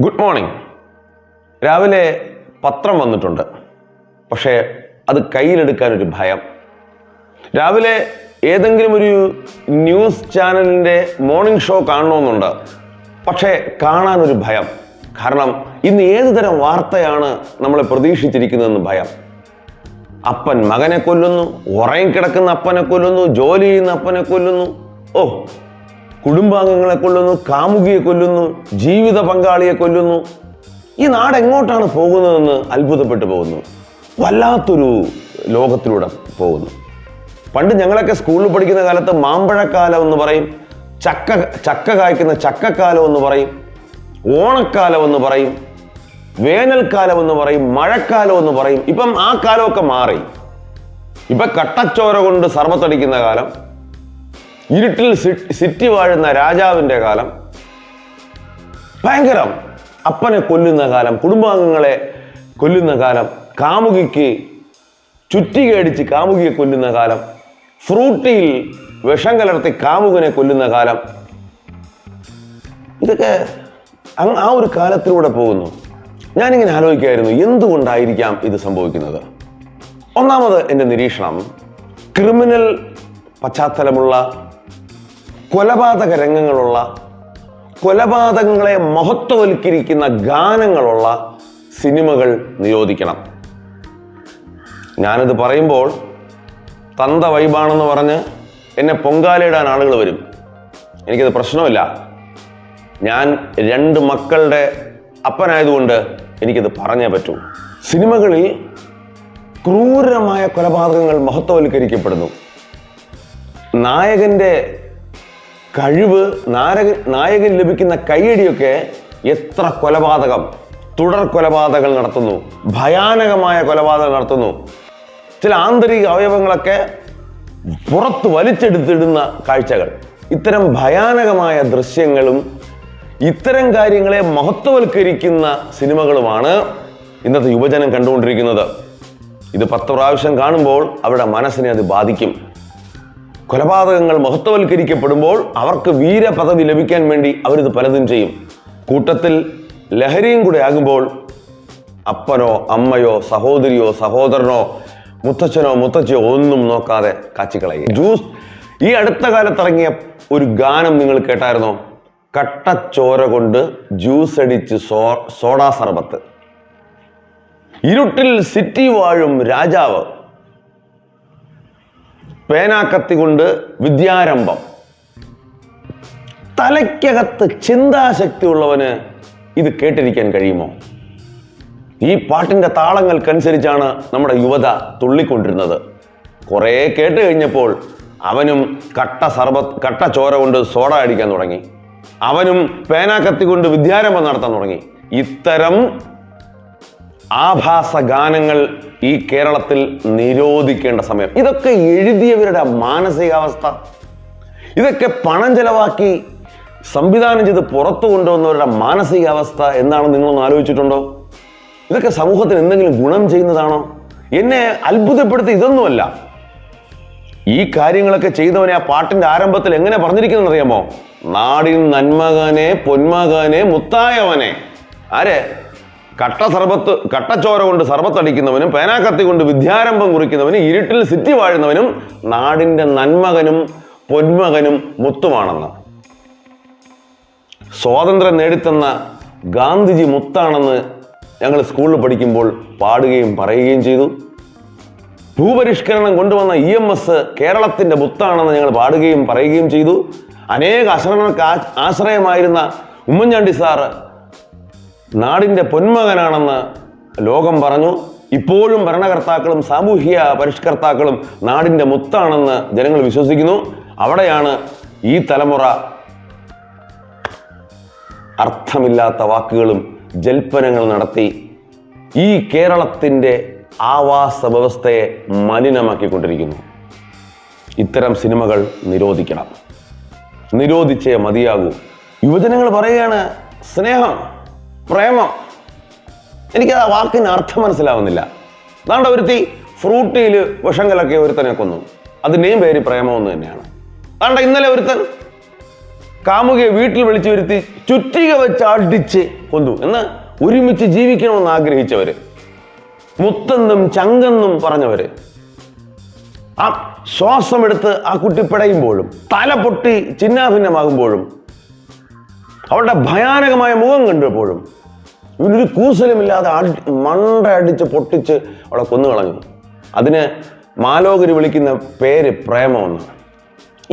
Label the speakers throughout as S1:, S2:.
S1: Good morning. രാവിലെ പത്രം വന്നിട്ടുണ്ട്, പക്ഷേ അത് കയ്യിലെടുക്കാനൊരു ഭയം. രാവിലെ ഏതെങ്കിലും ഒരു ന്യൂസ് ചാനലിൻ്റെ മോർണിംഗ് ഷോ കാണണമെന്നുണ്ട്, പക്ഷേ കാണാനൊരു ഭയം. കാരണം ഇന്ന് ഏതു തരം വാർത്തയാണ് നമ്മളെ പ്രതീക്ഷിച്ചിരിക്കുന്നതെന്ന് ഭയം. അപ്പൻ മകനെ കൊല്ലുന്നു, ഉറങ്ങിക്കിടക്കുന്ന അപ്പനെ കൊല്ലുന്നു, ജോലി ചെയ്യുന്ന അപ്പനെ കൊല്ലുന്നു, കുടുംബാംഗങ്ങളെ കൊല്ലുന്നു, കാമുകിയെ കൊല്ലുന്നു, ജീവിത പങ്കാളിയെ കൊല്ലുന്നു. ഈ നാട് എങ്ങോട്ടാണ് പോകുന്നതെന്ന് അത്ഭുതപ്പെട്ടു പോകുന്നു. വല്ലാത്തൊരു ലോകത്തിലൂടെ പോകുന്നു. പണ്ട് ഞങ്ങളൊക്കെ സ്കൂളിൽ പഠിക്കുന്ന കാലത്ത് മാമ്പഴക്കാലം എന്ന് പറയും, ചക്ക കായ്ക്കുന്ന ചക്കക്കാലം എന്ന് പറയും, ഓണക്കാലം എന്ന് പറയും, വേനൽക്കാലം എന്ന് പറയും, മഴക്കാലം എന്ന് പറയും. ഇപ്പം ആ കാലമൊക്കെ മാറി. ഇപ്പം കട്ടച്ചോര കൊണ്ട് സർബത്തടിക്കുന്ന കാലം, ഇരുട്ടിൽ സിറ്റി വാഴുന്ന രാജാവിൻ്റെ കാലം, ഭയങ്കരം അപ്പനെ കൊല്ലുന്ന കാലം, കുടുംബാംഗങ്ങളെ കൊല്ലുന്ന കാലം, കാമുകിക്ക് ചുറ്റികയടിച്ച് കാമുകിയെ കൊല്ലുന്ന കാലം, ഫ്രൂട്ടിയിൽ വിഷം കലർത്തി കാമുകനെ കൊല്ലുന്ന കാലം. ഇതൊക്കെ ആ ഒരു കാലത്തിലൂടെ പോകുന്നു. ഞാനിങ്ങനെ ആലോചിക്കുകയായിരുന്നു, എന്തുകൊണ്ടായിരിക്കാം ഇത് സംഭവിക്കുന്നത്. ഒന്നാമത് എൻ്റെ നിരീക്ഷണം, ക്രിമിനൽ പശ്ചാത്തലമുള്ള കൊലപാതക രംഗങ്ങളുള്ള, കൊലപാതകങ്ങളെ മഹത്വവൽക്കരിക്കുന്ന ഗാനങ്ങളുള്ള സിനിമകൾ നിരോധിക്കണം. ഞാനിത് പറയുമ്പോൾ തന്ത വൈബാണെന്ന് പറഞ്ഞ് എന്നെ പൊങ്കാലയിടാൻ ആളുകൾ വരും. എനിക്കത് പ്രശ്നമില്ല. ഞാൻ 2 മക്കളുടെ അപ്പനായതുകൊണ്ട് എനിക്കത് പറഞ്ഞേ പറ്റൂ. സിനിമകളിൽ ക്രൂരമായ കൊലപാതകങ്ങൾ മഹത്വവൽക്കരിക്കപ്പെടുന്നു. നായകൻ്റെ കഴിവ്, നായകൻ ലഭിക്കുന്ന കയ്യടിയൊക്കെ എത്ര കൊലപാതകം, തുടർ കൊലപാതകങ്ങൾ നടത്തുന്നു, ഭയാനകമായ കൊലപാതകം നടത്തുന്നു. ചില ആന്തരിക അവയവങ്ങളൊക്കെ പുറത്ത് വലിച്ചെടുത്തിടുന്ന കാഴ്ചകൾ. ഇത്തരം ഭയാനകമായ ദൃശ്യങ്ങളും ഇത്തരം കാര്യങ്ങളെ മഹത്വവൽക്കരിക്കുന്ന സിനിമകളുമാണ് ഇന്നത്തെ യുവജനം കണ്ടുകൊണ്ടിരിക്കുന്നത്. ഇത് 10 പ്രാവശ്യം കാണുമ്പോൾ അവരുടെ മനസ്സിനെ അത് ബാധിക്കും. കൊലപാതകങ്ങൾ മഹത്വവൽക്കരിക്കപ്പെടുമ്പോൾ അവർക്ക് വീരപദവി ലഭിക്കാൻ വേണ്ടി അവരിത് പലതും ചെയ്യും. കൂട്ടത്തിൽ ലഹരിയും കൂടെ ആകുമ്പോൾ അപ്പനോ അമ്മയോ സഹോദരിയോ സഹോദരനോ മുത്തച്ഛനോ മുത്തച്ഛയോ ഒന്നും നോക്കാതെ കാച്ചിക്കളയും. ഈ അടുത്ത കാലത്തിറങ്ങിയ ഒരു ഗാനം നിങ്ങൾ കേട്ടായിരുന്നോ? കട്ടച്ചോര കൊണ്ട് ജ്യൂസ് അടിച്ച് സോഡാ സർബത്ത്, ഇരുട്ടിൽ സിറ്റി വാഴും രാജാവ്, പേനാക്കത്തി കൊണ്ട് വിദ്യാരംഭം. തലയ്ക്കകത്ത് ചിന്താശക്തി ഉള്ളവന് ഇത് കേട്ടിരിക്കാൻ കഴിയുമോ? ഈ പാട്ടിൻ്റെ താളങ്ങൾക്കനുസരിച്ചാണ് നമ്മുടെ യുവത തുള്ളിക്കൊണ്ടിരുന്നത്. കുറേ കേട്ട് കഴിഞ്ഞപ്പോൾ അവനും കട്ടച്ചോര കൊണ്ട് സോഡ അടിക്കാൻ തുടങ്ങി. അവനും പേനാക്കത്തി കൊണ്ട് വിദ്യാരംഭം നടത്താൻ തുടങ്ങി. ഇത്തരം ആഭാസ ഗാനങ്ങൾ ഈ കേരളത്തിൽ നിരോധിക്കേണ്ട സമയം. ഇതൊക്കെ എഴുതിയവരുടെ മാനസികാവസ്ഥ, ഇതൊക്കെ പണം ചെലവാക്കി സംവിധാനം ചെയ്ത് പുറത്തു കൊണ്ടുവന്നവരുടെ മാനസികാവസ്ഥ എന്താണെന്ന് നിങ്ങളൊന്ന് ആലോചിച്ചിട്ടുണ്ടോ? ഇതൊക്കെ സമൂഹത്തിന് എന്തെങ്കിലും ഗുണം ചെയ്യുന്നതാണോ? എന്നെ അത്ഭുതപ്പെടുത്തി ഇതൊന്നുമല്ല. ഈ കാര്യങ്ങളൊക്കെ ചെയ്തവനെ ആ പാട്ടിന്റെ ആരംഭത്തിൽ എങ്ങനെ പറഞ്ഞിരിക്കുന്നത് അറിയാമോ? നാടിൻ നന്മകനെ പൊന്മകനെ മുത്തായവനെ. ആരെ? കട്ടച്ചോര കൊണ്ട് സർബത്തടിക്കുന്നവനും പേനാക്കത്തി കൊണ്ട് വിദ്യാരംഭം കുറിക്കുന്നവനും ഇരുട്ടിൽ സിറ്റി വാഴുന്നവനും നാടിൻ്റെ നന്മകനും പൊന്മകനും മുത്തുമാണെന്ന്. സ്വാതന്ത്ര്യം നേടിത്തന്ന ഗാന്ധിജി മുത്താണെന്ന് ഞങ്ങൾ സ്കൂളിൽ പഠിക്കുമ്പോൾ പാടുകയും പറയുകയും ചെയ്തു. ഭൂപരിഷ്കരണം കൊണ്ടുവന്ന EMS കേരളത്തിൻ്റെ മുത്താണെന്ന് ഞങ്ങൾ പാടുകയും പറയുകയും ചെയ്തു. അനേക അശരണർക്ക് ആശ്രയമായിരുന്ന ഉമ്മൻചാണ്ടി സാറ് നാടിൻ്റെ പൊന്മകനാണെന്ന് ലോകം പറഞ്ഞു. ഇപ്പോഴും ഭരണകർത്താക്കളും സാമൂഹ്യ പരിഷ്കർത്താക്കളും നാടിൻ്റെ മുത്താണെന്ന് ജനങ്ങൾ വിശ്വസിക്കുന്നു. അവിടെയാണ് ഈ തലമുറ അർത്ഥമില്ലാത്ത വാക്കുകളും ജൽപ്പനങ്ങൾ നടത്തി ഈ കേരളത്തിൻ്റെ ആവാസ വ്യവസ്ഥയെ മലിനമാക്കിക്കൊണ്ടിരിക്കുന്നു. ഇത്തരം സിനിമകൾ നിരോധിക്കണം, നിരോധിച്ചേ മതിയാകൂ. യുവജനങ്ങൾ പറയുകയാണ് സ്നേഹം, പ്രേമം. എനിക്ക് ആ വാക്കിന് അർത്ഥം മനസ്സിലാവുന്നില്ല. അതാണ്ട് ഒരുത്തി ഫ്രൂട്ടിയിൽ വിഷം കലക്കിയ ഒരുത്തനെ കൊന്നു, അതിൻ്റെയും പേര് പ്രേമമെന്ന് തന്നെയാണ്. അതാണ്ട് ഇന്നലെ ഒരുത്തൻ കാമുകിയെ വീട്ടിൽ വിളിച്ചു വരുത്തി ചുറ്റിക വെച്ച് അടിച്ച് കൊന്നു. എന്ന് ഒരുമിച്ച് ജീവിക്കണമെന്ന് ആഗ്രഹിച്ചവര്, മുത്തെന്നും ചങ്കെന്നും പറഞ്ഞവര്, ആ ശ്വാസമെടുത്ത് ആ കുട്ടി പിടയുമ്പോഴും തല പൊട്ടി ചിന്നാഭിന്നമാകുമ്പോഴും അവളുടെ ഭയാനകമായ മുഖം കണ്ടപ്പോഴും ഇവനൊരു കൂസലുമില്ലാതെ മണ്ട അടിച്ച് പൊട്ടിച്ച് അവളെ കൊന്നുകളഞ്ഞു. അതിന് മാലോകര് വിളിക്കുന്ന പേര് പ്രേമമെന്ന്.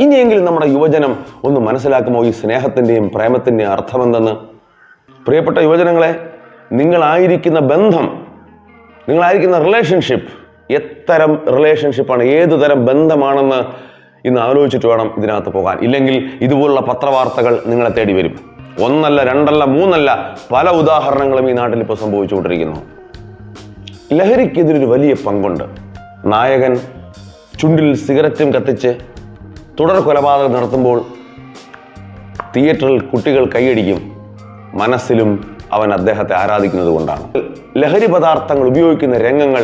S1: ഇനിയെങ്കിലും നമ്മുടെ യുവജനം ഒന്ന് മനസ്സിലാക്കുമോ ഈ സ്നേഹത്തിൻ്റെയും പ്രേമത്തിൻ്റെയും അർത്ഥമെന്തെന്ന്? പ്രിയപ്പെട്ട യുവജനങ്ങളെ, നിങ്ങളായിരിക്കുന്ന ബന്ധം, നിങ്ങളായിരിക്കുന്ന റിലേഷൻഷിപ്പ് എത്തരം റിലേഷൻഷിപ്പാണ്, ഏതു തരം ബന്ധമാണെന്ന് ഇന്ന് ആലോചിച്ചിട്ട് വേണം ഇതിനകത്ത് പോകാൻ. ഇല്ലെങ്കിൽ ഇതുപോലുള്ള പത്രവാർത്തകൾ നിങ്ങളെ തേടി വരും. ഒന്നല്ല, രണ്ടല്ല, മൂന്നല്ല, പല ഉദാഹരണങ്ങളും ഈ നാട്ടിൽ ഇപ്പോൾ സംഭവിച്ചുകൊണ്ടിരിക്കുന്നു. ലഹരിക്കെതിരൊരു വലിയ പങ്കുണ്ട്. നായകൻ ചുണ്ടിൽ സിഗരറ്റും കത്തിച്ച് തുടർ കൊലപാതകം നടത്തുമ്പോൾ തിയേറ്ററിൽ കുട്ടികൾ കൈയടിക്കും. മനസ്സിലും അവൻ അദ്ദേഹത്തെ ആരാധിക്കുന്നത് കൊണ്ടാണ്. ലഹരി പദാർത്ഥങ്ങൾ ഉപയോഗിക്കുന്ന രംഗങ്ങൾ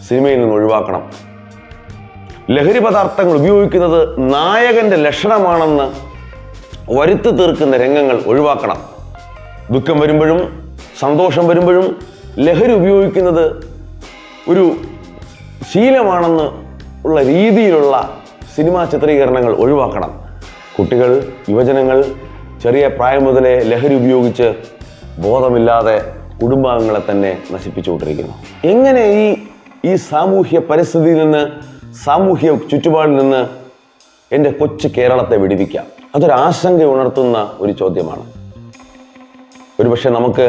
S1: സിനിമയിൽ നിന്ന് ഒഴിവാക്കണം. ലഹരി പദാർത്ഥങ്ങൾ ഉപയോഗിക്കുന്നത് നായകന്റെ ലക്ഷണമാണെന്ന് വരുത്തി തീർക്കുന്ന രംഗങ്ങൾ ഒഴിവാക്കണം. ദുഃഖം വരുമ്പോഴും സന്തോഷം വരുമ്പോഴും ലഹരി ഉപയോഗിക്കുന്നത് ഒരു ശീലമാണെന്ന് ഉള്ള രീതിയിലുള്ള സിനിമാ ചിത്രീകരണങ്ങൾ ഒഴിവാക്കണം. കുട്ടികൾ, യുവജനങ്ങൾ ചെറിയ പ്രായം മുതലേ ലഹരി ഉപയോഗിച്ച് ബോധമില്ലാതെ കുടുംബാംഗങ്ങളെ തന്നെ നശിപ്പിച്ചുകൊണ്ടിരിക്കുന്നു. എങ്ങനെ ഈ സാമൂഹ്യ പരിസ്ഥിതിയിൽ നിന്ന്, സാമൂഹ്യ ചുറ്റുപാടിൽ നിന്ന് എൻ്റെ കൊച്ചു കേരളത്തെ വിടുവിക്കാം? അതൊരു ആശങ്ക ഉണർത്തുന്ന ഒരു ചോദ്യമാണ്. ഒരുപക്ഷെ നമുക്ക്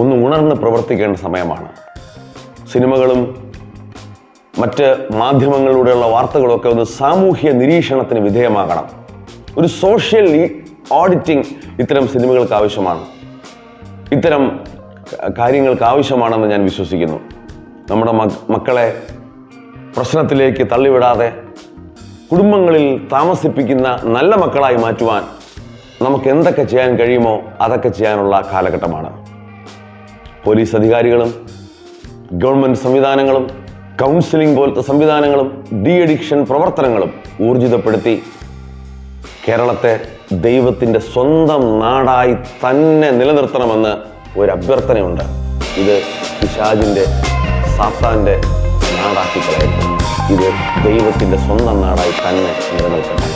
S1: ഒന്ന് ഉണർന്ന് പ്രവർത്തിക്കേണ്ട സമയമാണ്. സിനിമകളും മറ്റ് മാധ്യമങ്ങളിലൂടെയുള്ള വാർത്തകളൊക്കെ ഒന്ന് സാമൂഹ്യ നിരീക്ഷണത്തിന് വിധേയമാകണം. ഒരു സോഷ്യൽ ഓഡിറ്റിംഗ് ഇത്തരം സിനിമകൾക്ക് ആവശ്യമാണ്, ഇത്തരം കാര്യങ്ങൾക്ക് ആവശ്യമാണെന്ന് ഞാൻ വിശ്വസിക്കുന്നു. നമ്മുടെ മക്കളെ പ്രശ്നത്തിലേക്ക് തള്ളിവിടാതെ കുടുംബങ്ങളിൽ താമസിപ്പിക്കുന്ന നല്ല മക്കളായി മാറ്റുവാൻ നമുക്ക് എന്തൊക്കെ ചെയ്യാൻ കഴിയുമോ അതൊക്കെ ചെയ്യാനുള്ള കാലഘട്ടമാണ്. പോലീസ് അധികാരികളും ഗവൺമെൻറ് സംവിധാനങ്ങളും കൗൺസിലിംഗ് പോലത്തെ സംവിധാനങ്ങളും ഡി അഡിക്ഷൻ പ്രവർത്തനങ്ങളും ഊർജിതപ്പെടുത്തി കേരളത്തെ ദൈവത്തിൻ്റെ സ്വന്തം നാടായി തന്നെ നിലനിർത്തണമെന്ന് ഒരു അഭ്യർത്ഥനയുണ്ട്. ഇത് പിശാചിൻ്റെ, സാത്താൻ്റെ നാടാക്കി കളയരുത്. ഇത് ദൈവത്തിൻ്റെ സ്വന്തം നാടായി തന്നെ നിലനിൽക്കണം.